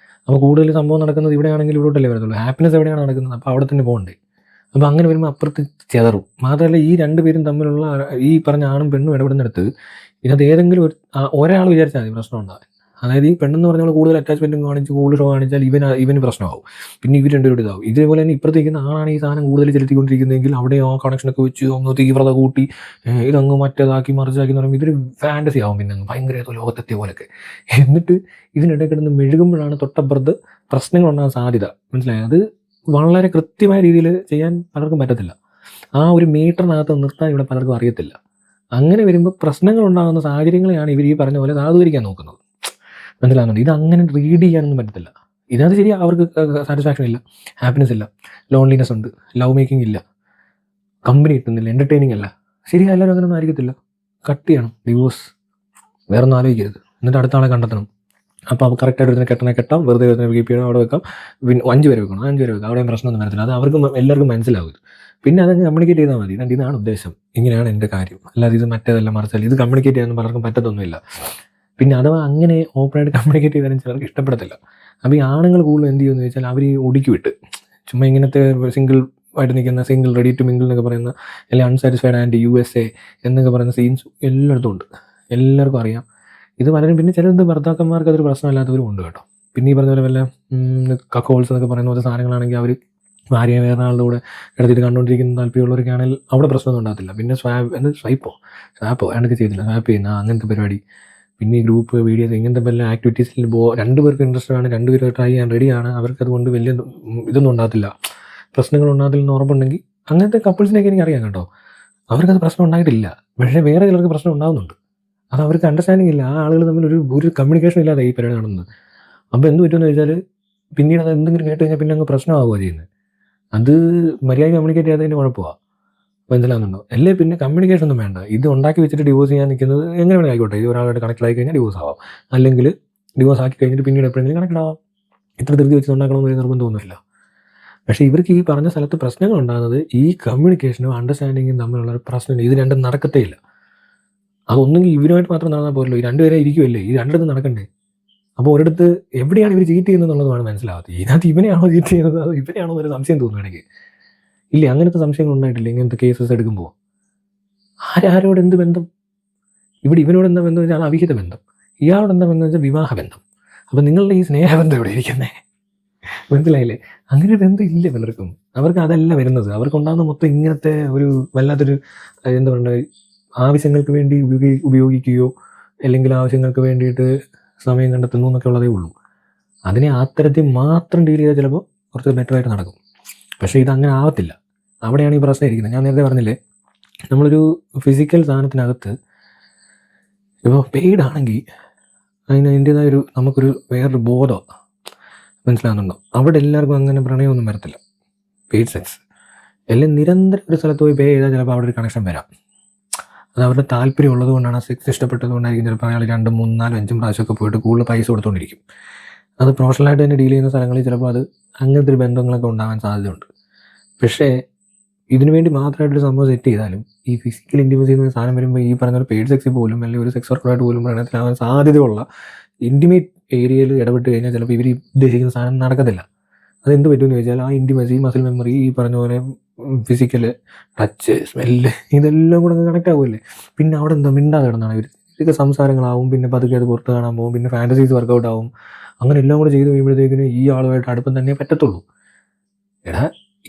അപ്പോൾ കൂടുതൽ സംഭവം നടക്കുന്നത് ഇവിടെയാണെങ്കിൽ ഇവിടോട്ടല്ലേ വരത്തുള്ളൂ. ഹാപ്പിനെസ് എവിടെയാണ് നടക്കുന്നത്, അപ്പോൾ അവിടെ തന്നെ പോകണ്ടേ. അപ്പോൾ അങ്ങനെ വരുമ്പോൾ അപ്പുറത്ത് ചെതറും. മാത്രമല്ല ഈ രണ്ടുപേരും തമ്മിലുള്ള ഈ പറഞ്ഞ ആണും പെണ്ണും ഇടപെടുന്നിടത്ത് ഇതിനകത്ത് ഏതെങ്കിലും ഒരാൾ വിചാരിച്ചാൽ മതി പ്രശ്നം ഉണ്ടാകും. അതായത് ഈ പെണ്ണെന്ന് പറഞ്ഞാൽ കൂടുതൽ അറ്റാച്ച്മെൻറ്റും കാണിച്ച് കൂടുതൽ ഷോ കാണിച്ചാൽ ഇവന് പ്രശ്നമാവും. പിന്നെ ഇവർ രണ്ടുപേരും ഇതാവും. ഇതേപോലെ തന്നെ ഇപ്പുറത്തേക്കുന്ന ആളാണ് ഈ സാധനം കൂടുതൽ ചെലുത്തിക്കൊണ്ടിരിക്കുന്നതെങ്കിൽ അവിടെ ആ കണക്ഷനൊക്കെ വെച്ച് അങ്ങ് തീവ്രത കൂട്ടി ഇതങ്ങ് മറ്റേതാക്കി മറിച്ചാക്കി എന്ന് പറയുമ്പോൾ ഇതൊരു ഫാൻറ്റസി ആവും. പിന്നെ ഭയങ്കര ലോകത്തെത്തിയ പോലൊക്കെ. എന്നിട്ട് ഇതിനിടെ കിടന്ന് മെഴുകുമ്പോഴാണ് തൊട്ടപ്പുറത്ത് പ്രശ്നങ്ങളുണ്ടാകാൻ സാധ്യത. മനസ്സിലായത്? അത് വളരെ കൃത്യമായ രീതിയിൽ ചെയ്യാൻ പലർക്കും പറ്റത്തില്ല. ആ ഒരു മീറ്ററിനകത്ത് നിർത്താൻ ഇവിടെ പലർക്കും അറിയത്തില്ല. അങ്ങനെ വരുമ്പോൾ പ്രശ്നങ്ങൾ ഉണ്ടാകുന്ന സാഹചര്യങ്ങളെയാണ് ഇവർ ഈ പറഞ്ഞ പോലെ സാധൂകരിക്കാൻ നോക്കുന്നത്. മനസ്സിലാകുന്നുണ്ട്? ഇത് അങ്ങനെ റീഡ് ചെയ്യാനൊന്നും പറ്റത്തില്ല. ഇതിനകത്ത് ശരി അവർക്ക് സാറ്റിസ്ഫാക്ഷൻ ഇല്ല, ഹാപ്പിനെസ് ഇല്ല, ലോൺലിനെസ് ഉണ്ട്, ലവ് മേക്കിംഗ് ഇല്ല, കമ്പനി കിട്ടുന്നില്ല, എൻ്റർടൈനിങ് അല്ല. ശരി, എല്ലാവരും അങ്ങനെയൊന്നും ആയിരിക്കത്തില്ല. കട്ട് ചെയ്യണം, ഡിവോഴ്സ്, വേറെ ഒന്നും ആലോചിക്കരുത്. എന്നിട്ട് അടുത്ത ആളെ കണ്ടെത്തണം. അപ്പോൾ അത് കറക്റ്റായിട്ട് ഇതിനെ കെട്ടാം, വെറുതെ കീപ്പ് ചെയ്യണം, അവിടെ വെക്കാം. പിന്നെ 5 പേര് വെക്കണം, 5 പേര് വെക്കാം, അവിടെയും പ്രശ്നമൊന്നും വരത്തില്ല. അത് അവർക്ക് എല്ലാവർക്കും മനസ്സിലാവും. പിന്നെ അതങ്ങ് കമ്മ്യൂണിക്കേറ്റ് ചെയ്താൽ മതി. എന്നിട്ട് ഇതാണ് ഉദ്ദേശം, ഇങ്ങനെയാണ് എൻ്റെ കാര്യം, അല്ലാതെ ഇത് മറ്റേതല്ല മറിച്ചല്ല. ഇത് കമ്മ്യൂണിക്കേറ്റ് ചെയ്യാനൊന്നും പലർക്കും പറ്റത്തൊന്നുമില്ല. പിന്നെ അഥവാ അങ്ങനെ ഓപ്പണായിട്ട് കമ്മ്യൂണിക്കേറ്റ് ചെയ്താലും ചിലർക്ക് ഇഷ്ടപ്പെടത്തില്ല. അപ്പോൾ ഈ ആണുങ്ങൾ കൂടുതൽ എന്ത് ചെയ്യുമെന്ന് ചോദിച്ചാൽ അവർ ഒടുക്കി വിട്ട് ചുമ്മാ ഇങ്ങനത്തെ സിംഗിൾ ആയിട്ട് നിൽക്കുന്ന സിംഗിൾ റെഡി ടു മിംഗിൾ എന്നൊക്കെ പറയുന്ന, അല്ലെങ്കിൽ അൺസാറ്റിസ്ഫൈഡ് ആൻഡ് USA എന്നൊക്കെ പറയുന്ന സീൻസ് എല്ലായിടത്തും ഉണ്ട്. എല്ലാവർക്കും അറിയാം ഇത്. പലരും പിന്നെ ചിലത് ഭർത്താക്കന്മാർക്ക് അതൊരു പ്രശ്നമില്ലാത്തവരും ഉണ്ട് കേട്ടോ. പിന്നെ ഈ പറഞ്ഞ പോലെ വല്ല കക്കോൾസ് എന്നൊക്കെ പറയുന്ന പോലത്തെ സാധനങ്ങളാണെങ്കിൽ അവർ ഭാര്യയെ വേറെ ആളുടെ കൂടെ എടുത്തിട്ട് കണ്ടുകൊണ്ടിരിക്കുന്ന താല്പര്യമുള്ളവർക്കാണെങ്കിൽ അവിടെ പ്രശ്നമൊന്നും ഉണ്ടാകത്തില്ല. പിന്നെ സ്വൈപ്പോ അതൊക്കെ ചെയ്തില്ല, സ്വാപ്പ് ചെയ്യുന്ന അങ്ങനത്തെ പരിപാടി. പിന്നെ ഈ ഗ്രൂപ്പ് വീഡിയോസ് ഇങ്ങനത്തെ വല്ല ആക്ടിവിറ്റീസിൽ രണ്ടുപേർക്ക് ഇൻട്രസ്റ്റ് ആണ്, രണ്ടുപേരും ട്രൈ ചെയ്യാൻ റെഡിയാണ്, അവർക്ക് അതുകൊണ്ട് വലിയ ഇതൊന്നും ഉണ്ടാകത്തില്ല, പ്രശ്നങ്ങൾ ഉണ്ടാകത്തില്ലെന്ന് ഉറപ്പുണ്ടെങ്കിൽ അങ്ങനത്തെ കപ്പിൾസിനൊക്കെ എനിക്ക് അറിയാം കേട്ടോ. അവർക്കത് പ്രശ്നം ഉണ്ടായിട്ടില്ല. പക്ഷേ വേറെ ചിലർക്ക് പ്രശ്നം ഉണ്ടാകുന്നുണ്ട്. അത് അവർക്ക് അണ്ടർസ്റ്റാൻഡിങ് ഇല്ല. ആ ആളുകൾ തമ്മിൽ ഒരു കമ്മ്യൂണിക്കേഷൻ ഇല്ലാതെ ഈ പരിപാടി നടന്നത്. അപ്പോൾ എന്ത് പറ്റുമെന്ന് വെച്ചാൽ പിന്നീട് അത് എന്തെങ്കിലും കേട്ട് കഴിഞ്ഞാൽ പിന്നെ അങ്ങ് പ്രശ്നമാവുക ചെയ്യുന്നത്. അത് മര്യാദ കമ്മ്യൂണിക്കേറ്റ് ചെയ്യാത്തതിൻ്റെ കുഴപ്പമാണ്. മനസ്സിലാകുന്നുണ്ടോ? അല്ലേ പിന്നെ കമ്മ്യൂണിക്കേഷൻ ഒന്നും വേണ്ട. ഇത് ഉണ്ടാക്കി വെച്ചിട്ട് ഡിവോഴ്സ് ചെയ്യാൻ നിൽക്കുന്നത് എങ്ങനെ വേണമെങ്കിൽ ആയിക്കോട്ടെ. ഇത് ഒരാളായിട്ട് കണക്ട് ആയി കഴിഞ്ഞാൽ ഡിവോഴ്സ് ആവാം, അല്ലെങ്കിൽ ഡിവോഴ്സ് ആക്കി കഴിഞ്ഞിട്ട് പിന്നീട് എപ്പോഴെങ്കിലും കണക്ട് ആവാം. ഇത്ര ധൃതി വെച്ച് ഉണ്ടാക്കണമെന്ന് നിർബന്ധമൊന്നുമില്ല. പക്ഷേ ഇവർക്ക് ഈ പറഞ്ഞ സ്ഥലത്ത് പ്രശ്നങ്ങൾ ഉണ്ടാകുന്നത് ഈ കമ്മ്യൂണിക്കേഷനും അണ്ടർസ്റ്റാൻഡിങ്ങും തമ്മിലുള്ള ഒരു പ്രശ്നമില്ല. ഇത് രണ്ടും നടക്കത്തേ ഇല്ല. അതൊന്നെങ്കിൽ ഇവരുമായിട്ട് മാത്രം നടന്നാൽ പോരല്ലോ, ഈ രണ്ടുപേരെ ഇരിക്കുമല്ലേ, ഈ രണ്ടിടത്ത് നടക്കണ്ടേ. അപ്പോൾ ഒരിടത്ത് എവിടെയാണ് ഇവർ ചീറ്റ് ചെയ്യുന്നത് എന്നുള്ളതാണ് മനസ്സിലാവാത്തത്. ഇതിനകത്ത് ഇവനെയാണോ ചീറ്റ് ചെയ്യുന്നത്, അതോ ഇവനെയാണോ എന്നൊരു സംശയം തോന്നുകയാണെങ്കിൽ. ഇല്ല, അങ്ങനത്തെ സംശയങ്ങൾ ഉണ്ടായിട്ടില്ല ഇങ്ങനത്തെ കേസസ് എടുക്കുമ്പോൾ. ആരോട് എന്ത് ബന്ധം? ഇവിടെ ഇവനോട് എന്താ ബന്ധം വെച്ചാൽ അവിഹിത ബന്ധം, ഇയാളോട് എന്താ ബന്ധം വെച്ചാൽ വിവാഹ ബന്ധം. അപ്പം നിങ്ങളുടെ ഈ സ്നേഹബന്ധം എവിടെ ഇരിക്കുന്നത്? മനസ്സിലായില്ലേ? അങ്ങനെ ബന്ധം ഇല്ല പലർക്കും. അവർക്ക് അതല്ല വരുന്നത്. അവർക്കുണ്ടാകുന്ന മൊത്തം ഇങ്ങനത്തെ ഒരു വല്ലാത്തൊരു എന്താ പറയുക, ആവശ്യങ്ങൾക്ക് വേണ്ടി ഉപയോഗിക്കുകയോ അല്ലെങ്കിൽ ആവശ്യങ്ങൾക്ക് വേണ്ടിയിട്ട് സമയം കണ്ടെത്തുന്നു എന്നൊക്കെ ഉള്ളതേ ഉള്ളൂ. അതിനെ അത്തരത്തിൽ മാത്രം ഡീൽ ചെയ്താൽ ചിലപ്പോൾ കുറച്ച് ബെറ്ററായിട്ട് നടക്കും. പക്ഷേ ഇതങ്ങനെ ആവത്തില്ല. അവിടെയാണ് ഈ പ്രശ്നം ഇരിക്കുന്നത്. ഞാൻ നേരത്തെ പറഞ്ഞില്ലേ, നമ്മളൊരു ഫിസിക്കൽ സാധനത്തിനകത്ത് ഇപ്പോൾ പെയ്ഡ് ആണെങ്കിൽ അതിൻ്റേതായ നമുക്കൊരു വേറൊരു ബോധം, മനസ്സിലാകുന്നുണ്ടോ? അവിടെ എല്ലാവർക്കും അങ്ങനെ പ്രണയമൊന്നും വരത്തില്ല. പെയ്ഡ് സെക്സ് എല്ലാം നിരന്തരം ഒരു സ്ഥലത്ത് പോയി പേ ചെയ്താൽ ചിലപ്പോൾ അവിടെ ഒരു കണക്ഷൻ വരാം. അത് അവരുടെ താല്പര്യം ഉള്ളത് കൊണ്ടാണ്, ആ സെക്സ് ഇഷ്ടപ്പെട്ടത് കൊണ്ടായിരിക്കും ചിലപ്പോൾ അയാൾ 2, 3, 4, 5 പ്രാവശ്യമൊക്കെ പോയിട്ട് കൂടുതൽ പൈസ കൊടുത്തുകൊണ്ടിരിക്കും. അത് പ്രൊഫഷണലായിട്ട് തന്നെ ഡീൽ ചെയ്യുന്ന സ്ഥലങ്ങളിൽ ചിലപ്പോൾ അത് അങ്ങനത്തെ ഒരു ബന്ധങ്ങളൊക്കെ ഉണ്ടാകാൻ സാധ്യതയുണ്ട്. പക്ഷേ ഇതിനു വേണ്ടി മാത്രമായിട്ടൊരു സംഭവം സെറ്റ് ചെയ്താലും ഈ ഫിസിക്കൽ ഇൻറ്റിമസി എന്ന സാധനം വരുമ്പോൾ ഈ പറഞ്ഞ പെയ്ഡ് സെക്സിൽ പോലും അല്ലെങ്കിൽ ഒരു സെക്സ് വർക്കറായിട്ട് പോലും പ്രണയത്തിലാവാൻ സാധ്യതയുള്ള ഇൻറ്റിമേറ്റ് ഏരിയയിൽ ഇടപെട്ട് കഴിഞ്ഞാൽ ചിലപ്പോൾ ഇവർ ഉദ്ദേശിക്കുന്ന സാധനം നടക്കത്തില്ല. അതെന്ത് പറ്റുമെന്ന് ചോദിച്ചാൽ ആ ഇൻറ്റിമസി, മസിൽ മെമ്മറി, ഈ പറഞ്ഞ പോലെ ഫിസിക്കൽ ടച്ച്, സ്മെല്ല്, ഇതെല്ലാം കൂടെ കണക്റ്റ് ആകുമല്ലേ. പിന്നെ അവിടെ എന്താ മിണ്ടാതെ കിടന്നാണ് ഇതൊക്കെ സംസാരങ്ങളാവും. പിന്നെ പതുക്കെ അത് പുറത്ത് കാണാൻ പോകും. പിന്നെ ഫാൻറ്റസീസ് വർക്കൗട്ട് ആവും. അങ്ങനെ എല്ലാം കൂടെ ചെയ്ത് കഴിയുമ്പോഴത്തേക്കിന് ഈ ആളുമായിട്ട് അടുപ്പം തന്നെ പറ്റത്തുള്ളൂ. എടാ,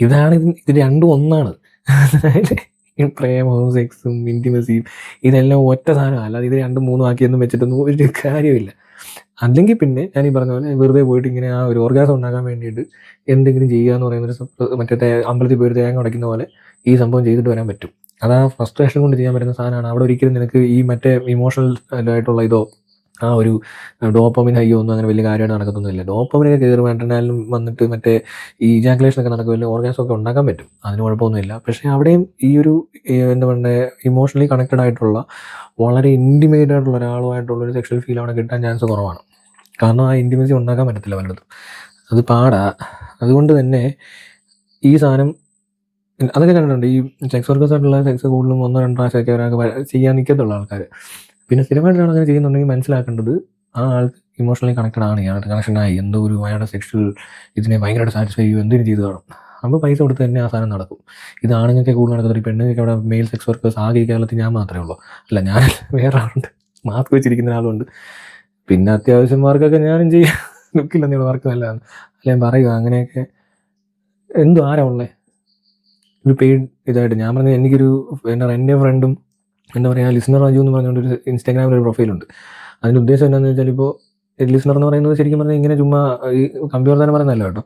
ഇത് രണ്ടും ഒന്നാണ്. പ്രേമവും സെക്സും ഇൻറ്റിമസിയും ഇതെല്ലാം ഒറ്റ സാധനമാണ്. അല്ലാതെ ഇത് 2, 3 ആക്കിയൊന്നും വെച്ചിട്ടൊന്നും ഒരു കാര്യമില്ല. അല്ലെങ്കിൽ പിന്നെ ഞാൻ ഈ പറഞ്ഞ പോലെ വെറുതെ പോയിട്ട് ഇങ്ങനെ ആ ഒരു ഓർഗാസം ഉണ്ടാക്കാൻ വേണ്ടിയിട്ട് എന്തെങ്കിലും ചെയ്യുക എന്ന് പറയുന്നൊരു മറ്റേ അമ്പലത്തിൽ പോയി തേങ്ങ ഉടയ്ക്കുന്ന പോലെ ഈ സംഭവം ചെയ്തിട്ട് വരാൻ പറ്റും. അത് ആ ഫ്രസ്ട്രേഷൻ കൊണ്ട് ചെയ്യാൻ പറ്റുന്ന സാധനമാണ്. അവിടെ ഒരിക്കലും നിനക്ക് ഈ മറ്റേ ഇമോഷണൽ ആയിട്ടുള്ള ഇതോ ആ ഒരു ഡോപ്പമിൻ ഹൈയോ ഒന്നും അങ്ങനെ വലിയ കാര്യമായിട്ട് നടക്കത്തൊന്നുമില്ല. ഡോപ്പമിനൊക്കെ കയറും, അഡ്രിനാലിനും വന്നിട്ട് മറ്റേ ഈ ഇജാക്കുലേഷനൊക്കെ നടക്കുമല്ലോ, ഓർഗാസമൊക്കെ ഉണ്ടാക്കാൻ പറ്റും, അതിന് കുഴപ്പമൊന്നുമില്ല. പക്ഷേ അവിടെയും ഈ ഒരു എന്താ പറയുക, ഇമോഷണലി കണക്റ്റഡ് ആയിട്ടുള്ള വളരെ ഇൻറ്റിമേറ്റ് ആയിട്ടുള്ള ഒരാളുമായിട്ടുള്ളൊരു സെക്ഷൽ ഫീൽ അവിടെ കിട്ടാൻ ചാൻസ് കുറവാണ്. കാരണം ആ ഇൻറ്റിമസി ഉണ്ടാക്കാൻ പറ്റത്തില്ല പലയിടത്തും. അത് പാടാ. അതുകൊണ്ട് തന്നെ ഈ സാധനം അതൊക്കെ കണ്ടിട്ടുണ്ട്. ഈ സെക്സ് വർക്കേഴ്സ് ആയിട്ടുള്ള സെക്സ് കൂടുതലും 1, 2 പ്രാവശ്യമൊക്കെ ഒരാൾക്ക് ചെയ്യാൻ നിൽക്കത്തുള്ള ആൾക്കാർ. പിന്നെ സ്ഥിരമായിട്ടാണ് അങ്ങനെ ചെയ്യുന്നുണ്ടെങ്കിൽ മനസ്സിലാക്കേണ്ടത് ആ ആൾക്ക് ഇമോഷണലി കണക്റ്റഡ് ആണ്, ഇയാളുടെ കണക്ഷനായി എന്തോ ഒരു അയാളുടെ സെക്ഷൽ ഇതിനെ ഭയങ്കരമായിട്ട് സാറ്റിസ്ഫൈ ചെയ്യും, എന്തിനും ചെയ്ത് കാണും. അപ്പോൾ പൈസ കൊടുത്ത് തന്നെ ആ സാധനം നടക്കും. ഇത് ആണുങ്ങൾക്ക് കൂടുതൽ നടക്കുന്നത്. ഈ പെണ്ണുങ്ങൾക്ക് അവിടെ മെയിൽ സെക്സ് വർക്കേഴ്സ് ആകെ ഈ കേരളത്തിൽ ഞാൻ മാത്രമേ ഉള്ളൂ. അല്ല, ഞാൻ വേറെ ആളുണ്ട്, മാസ്ക് വെച്ചിരിക്കുന്ന ആളുണ്ട്. പിന്നെ അത്യാവശ്യം വർക്കൊക്കെ ഞാനും ചെയ്യാം, ലുക്കില്ല നിങ്ങൾ വർക്ക് നല്ലതാണ് അല്ല ഞാൻ പറയുക. അങ്ങനെയൊക്കെ എന്തും ആരാ ഉള്ളത് ഒരു പെയ്ഡ് ഇതായിട്ട്. ഞാൻ പറഞ്ഞത് എനിക്കൊരു എൻ്റെ ഫ്രണ്ടും എന്താ പറയുക, ലിസ്ണർ രാജു എന്ന് പറഞ്ഞുകൊണ്ട് ഒരു ഇൻസ്റ്റാഗ്രാമിൽ ഒരു പ്രൊഫൈലുണ്ട്. അതിൻ്റെ ഉദ്ദേശം എന്താണെന്ന് വെച്ചാൽ, ഇപ്പോൾ ലിസ്ണർ എന്ന് പറയുന്നത് ശരിക്കും പറഞ്ഞാൽ ഇങ്ങനെ ചുമ്മാ ഈ കമ്പ്യൂട്ടർ തന്നെ പറയുന്നതല്ല കേട്ടോ.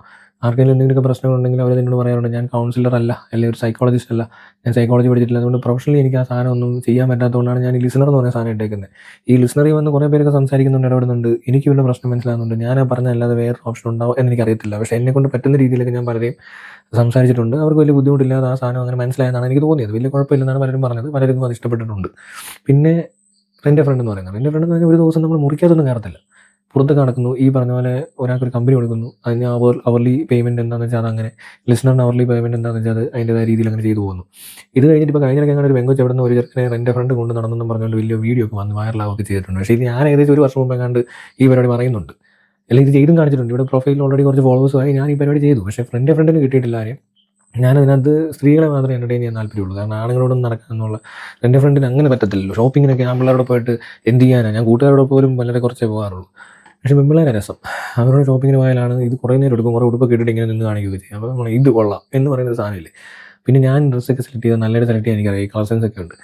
ആർക്കെങ്കിലും എന്തെങ്കിലുമൊക്കെ പ്രശ്നങ്ങളുണ്ടെങ്കിൽ അവർ എന്നോട് പറയാറുണ്ട്, ഞാൻ കൗൺസിലർ അല്ല, അല്ലെങ്കിൽ ഒരു സൈക്കോളജിസ്റ്റ് അല്ല, ഞാൻ സൈക്കോളജി പഠിച്ചിട്ടില്ല, അതുകൊണ്ട് പ്രൊഫഷണലി എനിക്ക് ആ സാധനം ഒന്നും ചെയ്യാൻ പറ്റാത്തതുകൊണ്ടാണ് ഞാൻ ഈ ലിസ്ണർ എന്ന് പറഞ്ഞ സാധനം ഇട്ടേക്കുന്നത്. ഈ ലിസ്ണറിൽ വന്ന് കുറേ പേരൊക്കെ സംസാരിക്കുന്നുണ്ട്, ഇടപെടുന്നുണ്ട്, എനിക്ക് ഇവരുടെ പ്രശ്നം മനസ്സിലാകുന്നുണ്ട്. ഞാൻ ആ പറഞ്ഞല്ലാതെ വേറെ ഓപ്ഷൻ ഉണ്ടാവും എന്ന് എനിക്കറിയത്തില്ല. പക്ഷേ എന്നെക്കൊണ്ട് പറ്റുന്ന രീതിയിലൊക്കെ ഞാൻ പലരെയും സംസാരിച്ചിട്ടുണ്ട്. അവർക്ക് വലിയ ബുദ്ധിമുട്ടില്ലാതെ ആ സാധനം അങ്ങനെ മനസ്സിലായെന്നാണ് എനിക്ക് തോന്നിയത്. വലിയ കുഴപ്പമില്ലെന്നാണ് പലരും പറഞ്ഞത്, പലരും അത് ഇഷ്ടപ്പെട്ടിട്ടുണ്ട്. പിന്നെ എൻ്റെ ഫ്രണ്ട് എന്ന് പറയുന്നത്, എൻ്റെ ഫ്രണ്ട് എന്ന് പറഞ്ഞാൽ ഒരു ദിവസം നമ്മൾ മുറിക്കാതൊന്നും കയറത്തില്ല, പുറത്ത് നടക്കുന്നു. ഈ പറഞ്ഞ പോലെ ഒരാൾക്കൊരു കമ്പനി കൊടുക്കുന്നു, അതിന് അവർലി പേയ്മെൻറ്റ് എന്താണെന്ന് വെച്ചാൽ അതങ്ങനെ, ലിസ്ണറിന് അവർലി പേയ്മെൻറ്റ് എന്താണെന്ന് വെച്ചാൽ അത് അതിൻ്റെതായ രീതിയിൽ അങ്ങനെ ചെയ്തു പോകുന്നു. ഇത് കഴിഞ്ഞിട്ട് ഇപ്പോൾ കഴിഞ്ഞിടയ്ക്ക് അങ്ങനെ ഒരു വെങ്കോച്ച് എവിടെ നിന്ന് ഒരു ചെറുക്കനെ എൻ്റെ ഫ്രണ്ട് കൊണ്ട് നടന്നെന്നും പറഞ്ഞുകൊണ്ട് വലിയ വീഡിയോ ഒക്കെ വന്ന് വൈറലാവുകയൊക്കെ ചെയ്തിട്ടുണ്ട്. പക്ഷേ ഇത് ഞാൻ ഏകദേശം ഒരു വർഷം മുമ്പേ കണ്ട് ഈ പരിപാടി പറയുന്നുണ്ട്, അല്ലെങ്കിൽ ഇത് ചെയ്തും കാണിച്ചിട്ടുണ്ട്. ഇവിടെ പ്രൊഫൈലിൽ ഓൾറെഡി കുറച്ച് ഫോളോവേഴ്സുമായി ഞാൻ ഈ പരിപാടി ചെയ്തു. പക്ഷേ ഫ്രണ്ടിന് കിട്ടിയിട്ടില്ല ആരെയും. ഞാനതിനകത്ത് സ്ത്രീകളെ മാത്രമേ എൻ്റർടൈൻ ചെയ്യാൻ താല്പര്യമുള്ളൂ. കാരണം ആണുങ്ങളോടൊന്നും നടക്കാമെന്നുള്ള എൻ്റെ ഫ്രണ്ടിന് അങ്ങനെ പറ്റത്തില്ലല്ലോ. ഷോപ്പിങ്ങിനൊക്കെ ഞാൻ പിള്ളേരോട് പോയിട്ട് എന്ത് ചെയ്യാനാണ്, ഞാൻ കൂട്ടുകാരോട് പോലും വളരെ കുറച്ചേ പോകാറുള്ളൂ. പക്ഷേ പെൺപിള്ളേരെ രസം, അവരോട് ഷോപ്പിങ്ങിന് പോയാലാണ് ഇത് കുറേ നേരം എടുക്കും, കുറേ ഉടുപ്പൊക്കെ ഇട്ടിട്ട് ഇങ്ങനെ നിന്ന് കാണിക്കുകയൊക്കെ ചെയ്യും. അപ്പോൾ നമ്മൾ ഇത് കൊള്ളാം എന്ന് പറയുന്നൊരു സാധനമില്ലേ. പിന്നെ ഞാൻ ഡ്രസ്സൊക്കെ സെലക്ട് ചെയ്താൽ നല്ലൊരു സെലക്ട് ചെയ്യാൻ എനിക്കറിയാം, ഈ കളർ സെൻസ് ഒക്കെ ഉണ്ട്.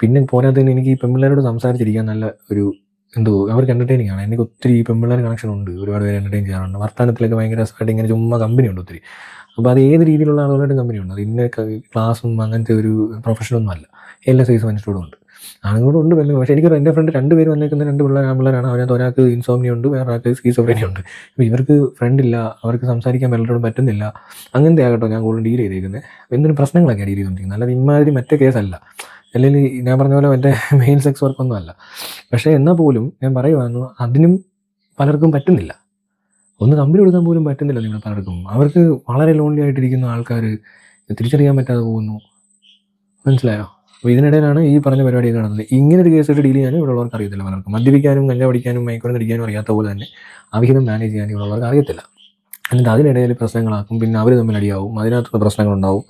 പിന്നെ പോരാത്തതിന് എനിക്ക് ഈ പെൺപിള്ളേരോട് സംസാരിച്ചിരിക്കാൻ നല്ല ഒരു എന്തോ അവർക്ക് എൻ്റർടൈനിങ് ആണ്. എനിക്ക് ഒത്തിരി ഈ പെൺപിള്ളേർ കണക്ഷൻ ഉണ്ട്, ഒരുപാട് പേര് എൻ്റർടൈൻ ചെയ്യാറുണ്ട്. വർത്തമാനത്തിലൊക്കെ ഭയങ്കര രസമായിട്ട് ഇങ്ങനെ ചുമ്മാ കമ്പനി ഉണ്ട് ഒത്തിരി. അപ്പോൾ അത് ഏത് രീതിയിലുള്ള ആളുകളായിട്ടും കമ്പനിയുണ്ട്. അത് ഇന്ന ക്ലാസ്സും അങ്ങനത്തെ ഒരു പ്രൊഫഷനൊന്നും അല്ല, എല്ലാ സൈസ് മനുഷ്യരോടും ഉണ്ട്, ആണുങ്ങളോടും ഉണ്ട് പെണ്ണുങ്ങൾ. പക്ഷേ എനിക്ക് എൻ്റെ ഫ്രണ്ട് 2 പേര് വന്നേക്കുന്ന 2 പിള്ളേരാണ്. അതിനകത്ത് ഒരാൾക്ക് ഇൻസോംനിയ ഉണ്ട്, വേറെ ആൾക്ക് സ്കീസോഫ്രീനിയ ഉണ്ട്. അപ്പോൾ ഇവർക്ക് ഫ്രണ്ടില്ല, അവർക്ക് സംസാരിക്കാൻ പലരോടും പറ്റുന്നില്ല. അങ്ങനത്തെ ആകട്ടോ ഞാൻ കൂടുതൽ ഡീൽ ചെയ്തേക്കുന്നത്. എന്തിനും പ്രശ്നങ്ങളൊക്കെ ഡീൽ ചെയ്തുകൊണ്ടിരിക്കുന്നത്, അല്ലാതെ ഇമാതിരി മറ്റേ കേസല്ല, അല്ലെങ്കിൽ ഞാൻ പറഞ്ഞ പോലെ മറ്റേ മെയിൽ സെക്സ് വർക്കൊന്നും അല്ല. പക്ഷേ എന്നാൽ പോലും ഞാൻ പറയുവായിരുന്നു, അതിനും പലർക്കും പറ്റുന്നില്ല, ഒന്ന് കമ്പനി കൊടുക്കാൻ പോലും പറ്റുന്നില്ല നിങ്ങൾ പലർക്കും. അവർക്ക് വളരെ ലോൺലി ആയിട്ടിരിക്കുന്ന ആൾക്കാർ തിരിച്ചറിയാൻ പറ്റാതെ പോകുന്നു, മനസ്സിലായോ? അപ്പോൾ ഇതിനിടയിലാണ് ഈ പറഞ്ഞ പരിപാടിയൊക്കെ നടന്നത്. ഇങ്ങനൊരു കേസായിട്ട് ഡീൽ ചെയ്യാനും ഇവിടെ ഉള്ളവർക്ക് അറിയത്തില്ല പലർക്കും. മദ്യപിക്കാനും കഞ്ചാവ് അടിക്കാനും മയക്കുമരുന്ന് അടിക്കാനും അറിയാത്ത പോലെ തന്നെ അവിഹിതം മാനേജ് ചെയ്യാനും ഇവിടെ ഉള്ളവർക്ക് അറിയത്തില്ല. എന്നിട്ട് അതിനിടയിൽ പ്രശ്നങ്ങളാക്കും, പിന്നെ അവർ തമ്മിൽ അടിയാവും, അതിനകത്തുള്ള പ്രശ്നങ്ങളുണ്ടാവും,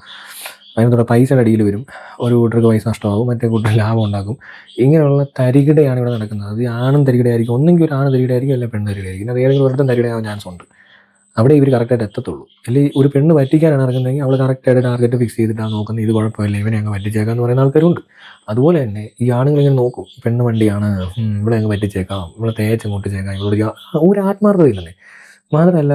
അതിനകത്തുള്ള പൈസയുടെ അടിയിൽ വരും, ഒരു കൂട്ടർക്ക് പൈസ നഷ്ടമാകും, മറ്റേ കൂട്ടർ ലാഭം ഉണ്ടാക്കും. ഇങ്ങനെയുള്ള തരികിടയാണ് ഇവിടെ നടക്കുന്നത്. അത് ആണും തരികിടയായിരിക്കും, ഒന്നെങ്കിൽ ഒരു ആണ് തരികിടയായിരിക്കും, അല്ലെങ്കിൽ പെണ്ണ് തരികിടയായിരിക്കും. അത് ഏതെങ്കിലും ഒരിടത്തും തരികിടയാവാൻ ചാൻസ് ഉണ്ട്. അവിടെ ഇവർ കറക്റ്റായിട്ട് എത്തത്തുള്ളൂ. അല്ലെങ്കിൽ ഒരു പെണ്ണ് പറ്റിക്കാനാണ് ഇറങ്ങുന്നതെങ്കിൽ അവൾ കറക്റ്റായിട്ട് ടാർഗറ്റ് ഫിക്സ് ചെയ്തിട്ടാണ് നോക്കുന്നത്, ഇത് കുഴപ്പമില്ല ഇവനെ അങ്ങ് പറ്റിച്ചേക്കാം എന്ന് പറയുന്ന ആൾക്കാരുണ്ട്. അതുപോലെ തന്നെ ഈ ആണുങ്ങളിങ്ങനെ നോക്കും, പെണ്ണ് വണ്ടിയാണ്, ഇവിടെ അങ്ങ് പറ്റിച്ചേക്കാം, ഇവിടെ തേച്ചങ്ങോട്ട് ചേക്കാം, ഇവിടെ ഒരു ആത്മാർത്ഥതയില്ലെന്നേ. മാത്രമല്ല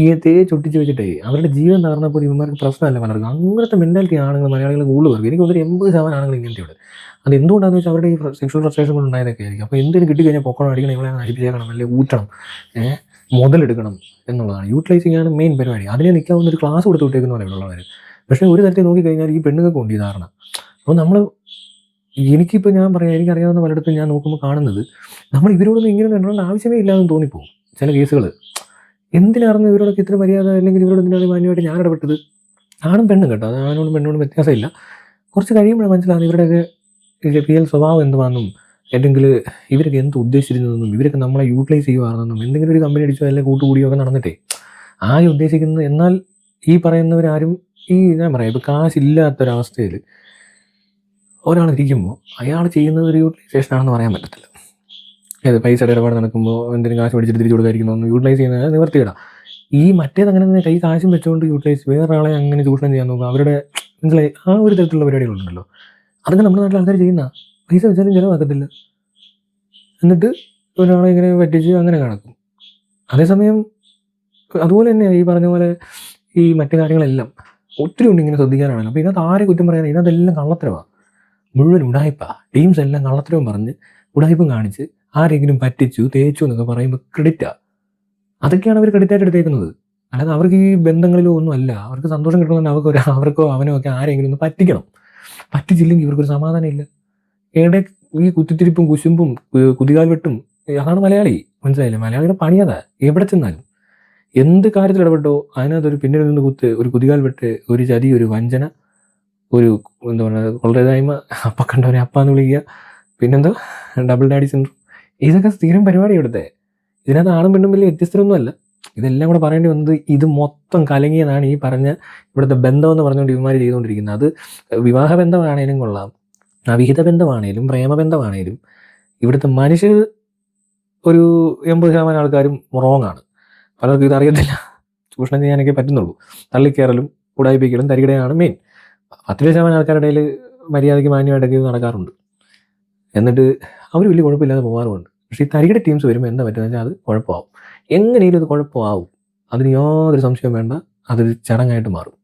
ഈ തേച്ചൊട്ടിച്ച് വെച്ചിട്ടേ അവരുടെ ജീവൻ തകർന്നപ്പോൾ ഇവന്മാർക്ക് പ്രശ്നമല്ല പലർക്കും. അങ്ങനത്തെ മെൻറ്റാലിറ്റി ആണുങ്ങൾ മലയാളികൾ കൂടുതൽ പേർക്ക്. എനിക്ക് തോന്നുന്നു 80% ആണുങ്ങൾ ഇങ്ങനത്തെ ഇവിടെ. അത് എന്തുകൊണ്ടാണെന്ന് വെച്ചാൽ അവരുടെ ഈ സെക്ഷൽ ഫ്രസ്ട്രേഷൻ കൊണ്ട് ഉണ്ടായതൊക്കെ ആയിരിക്കും. അപ്പോൾ എന്തെങ്കിലും കിട്ടിക്കഴിഞ്ഞാൽ പൊക്കണം, അടിക്കണം, ഇവളെ നശിപ്പിച്ചേക്കണം, അല്ലെങ്കിൽ ഊറ്റണം, മുതലെടുക്കണം എന്നുള്ളതാണ്. യൂട്ടിലൈസിംഗ് ആണ് മെയിൻ പരിപാടി. അതിനെ നിൽക്കാവുന്ന ഒരു ക്ലാസ് കൊടുത്ത് വിട്ടേക്കുന്ന പോലെ ഉള്ളവർ. പക്ഷേ ഒരു തരത്തിൽ നോക്കിക്കഴിഞ്ഞാൽ ഈ പെണ്ണുങ്ങൾക്ക് ഉണ്ട് ഈ ധാരണ. അപ്പോൾ നമ്മൾ എനിക്കിപ്പോൾ ഞാൻ പറയാം, എനിക്കറിയാവുന്ന പലയിടത്തും ഞാൻ നോക്കുമ്പോൾ കാണുന്നത് നമ്മൾ ഇവരോടൊന്നും ഇങ്ങനെ നടക്കേണ്ട ആവശ്യമേ ഇല്ലാതെന്ന് തോന്നിപ്പോകും ചില കേസുകൾ. എന്തിനായിരുന്നു ഇവരോടൊക്കെ ഇത്ര മര്യാദ, അല്ലെങ്കിൽ ഇവരോട് എന്തിനാണ് മാന്യമായിട്ട് ഞാൻ ഇടപെട്ടത്? ആണും പെണ്ണും കേട്ടോ, അത് ആണോടും പെണ്ണോടും വ്യത്യാസമില്ല. കുറച്ച് കഴിയുമ്പോഴാണ് മനസ്സിലാകുന്നത് ഇവരുടെയൊക്കെ റിയൽ സ്വഭാവം എന്തുവാണെന്നും, അല്ലെങ്കിൽ ഇവരൊക്കെ എന്ത് ഉദ്ദേശിച്ചിരുന്നതെന്നും, ഇവരൊക്കെ നമ്മളെ യൂട്ടിലൈസ് ചെയ്യുകയാണെന്നും. എന്തെങ്കിലും ഒരു കമ്പനി അടിച്ചോ അല്ലെങ്കിൽ കൂട്ടുകൂടിയോ ഒക്കെ നടന്നിട്ടേ ആരും ഉദ്ദേശിക്കുന്നത്. എന്നാൽ ഈ പറയുന്നവരാരും ഞാൻ പറയാം, ഇപ്പോൾ കാശില്ലാത്തൊരവസ്ഥയിൽ ഒരാൾ ഇരിക്കുമ്പോൾ അയാൾ ചെയ്യുന്നത് ഒരു യൂട്ടിലൈസേഷൻ ആണെന്ന് പറയാൻ പറ്റത്തില്ല. പൈസയുടെ ഇടപാട് നടക്കുമ്പോൾ എന്തെങ്കിലും കാശ് മേടിച്ചിട്ട് തിരിച്ചു കൊടുക്കാതിരിക്കുന്നതൊന്നും യൂട്ടിലൈസ് ചെയ്യുന്നത് നിവർത്തിയിടാം. ഈ മറ്റേത് അങ്ങനെ തന്നെ കൈ കാശും വെച്ചുകൊണ്ട് യൂട്ടിലൈസ് വേറൊരാളെ അങ്ങനെ ചൂഷണം ചെയ്യാൻ നോക്കുക, അവരുടെ മനസ്സിലായി ആ ഒരു തരത്തിലുള്ള പരിപാടികളുണ്ടല്ലോ. അതൊക്കെ നമ്മുടെ നാട്ടിൽ ആൾക്കാർ ചെയ്യുന്ന, പൈസ വെച്ചാലും ചിലവാക്കത്തില്ല, എന്നിട്ട് ഒരാളെ ഇങ്ങനെ പറ്റിച്ച് അങ്ങനെ കണക്കും. അതേസമയം അതുപോലെ തന്നെ ഈ പറഞ്ഞ പോലെ ഈ മറ്റു കാര്യങ്ങളെല്ലാം ഒത്തിരി ഉണ്ട് ഇങ്ങനെ ശ്രദ്ധിക്കാനാണ്. അപ്പോൾ ഇതിനകത്ത് ആരെ കുറ്റം പറയാൻ, ഇതിനകത്തെല്ലാം കള്ളത്തരമാണ്, മുഴുവൻ ഉടായ്പാണ്. ടീംസ് എല്ലാം കള്ളത്തരവും പറഞ്ഞ് ഉടായ്പും കാണിച്ച് ആരെങ്കിലും പറ്റിച്ചു തേച്ചു എന്നൊക്കെ പറയുമ്പോൾ ക്രെഡിറ്റാണ്. അതൊക്കെയാണ് അവർ ക്രെഡിറ്റായിട്ട് എടുത്തേക്കുന്നത്. അല്ലാതെ അവർക്ക് ഈ ബന്ധങ്ങളിലോ ഒന്നും അല്ല. അവർക്ക് സന്തോഷം കിട്ടണമെന്ന് അവർക്കോ അവനോ ഒക്കെ ആരെങ്കിലും ഒന്ന് പറ്റിക്കണം. പറ്റിച്ചില്ലെങ്കിൽ ഇവർക്കൊരു സമാധാനം ഇല്ല. ഇവിടെ ഈ കുത്തിത്തിരിപ്പും കുശുമ്പും കുതികാൽ വെട്ടും അതാണ് മലയാളി, മനസ്സിലായില്ലേ? മലയാളിയുടെ പണി അതാ. എവിടെ ചെന്നാലും എന്ത് കാര്യത്തിൽ ഇടപെട്ടോ അതിനകത്തൊരു പിന്നിൽ നിന്ന് ഒരു കുതികാൽ വെട്ട്, ഒരു ചതി, ഒരു വഞ്ചന, ഒരു എന്താ പറയുക കൊള്ളരുതായ്മ, അപ്പ കണ്ടവനെ അപ്പാന്ന് വിളിക്കുക, പിന്നെന്തോ ഡബിൾ ഡാഡി സിൻഡ്രോം. ഇതൊക്കെ സ്ഥിരം പരിപാടി ഇവിടുത്തെ. ഇതിനകത്ത് ആണും പെണ്ണും വലിയ വ്യത്യസ്തരൊന്നും അല്ല. ഇതെല്ലാം കൂടെ പറയേണ്ടി വന്നത് ഇത് മൊത്തം കലങ്ങിയതാണ് ഈ പറഞ്ഞ ഇവിടുത്തെ ബന്ധം എന്ന് പറഞ്ഞുകൊണ്ട് ഇവന്മാർ ചെയ്തുകൊണ്ടിരിക്കുന്നത്. അത് വിവാഹ ബന്ധമാണേലും കൊള്ളാം, അവിഹിത ബന്ധമാണേലും പ്രേമബന്ധമാണേലും ഇവിടുത്തെ മനുഷ്യർ ഒരു 80% ആൾക്കാരും റോങ് ആണ്. പലർക്കും ഇതറിയത്തില്ല. ചൂഷണം ചെയ്യാനൊക്കെ പറ്റുന്നുള്ളൂ. തള്ളിക്കയറലും ഉടായിപ്പിക്കലും തരികിടയാണ് മെയിൻ. 10% ആൾക്കാരുടെ ഇടയിൽ മര്യാദയ്ക്ക് മാന്യമായിട്ടൊക്കെ ഇത് നടക്കാറുണ്ട്. എന്നിട്ട് അവർ വലിയ കുഴപ്പമില്ലാതെ പോകാറുമുണ്ട്. പക്ഷേ ഈ തരികിട ടീംസ് വരുമ്പോൾ എന്താ പറ്റുന്നത് വെച്ചാൽ അത് കുഴപ്പമാവും. എങ്ങനെയും ഇത് കുഴപ്പമാവും. അതിന് യാതൊരു സംശയവും വേണ്ട. അതൊരു ചടങ്ങായിട്ട് മാറും.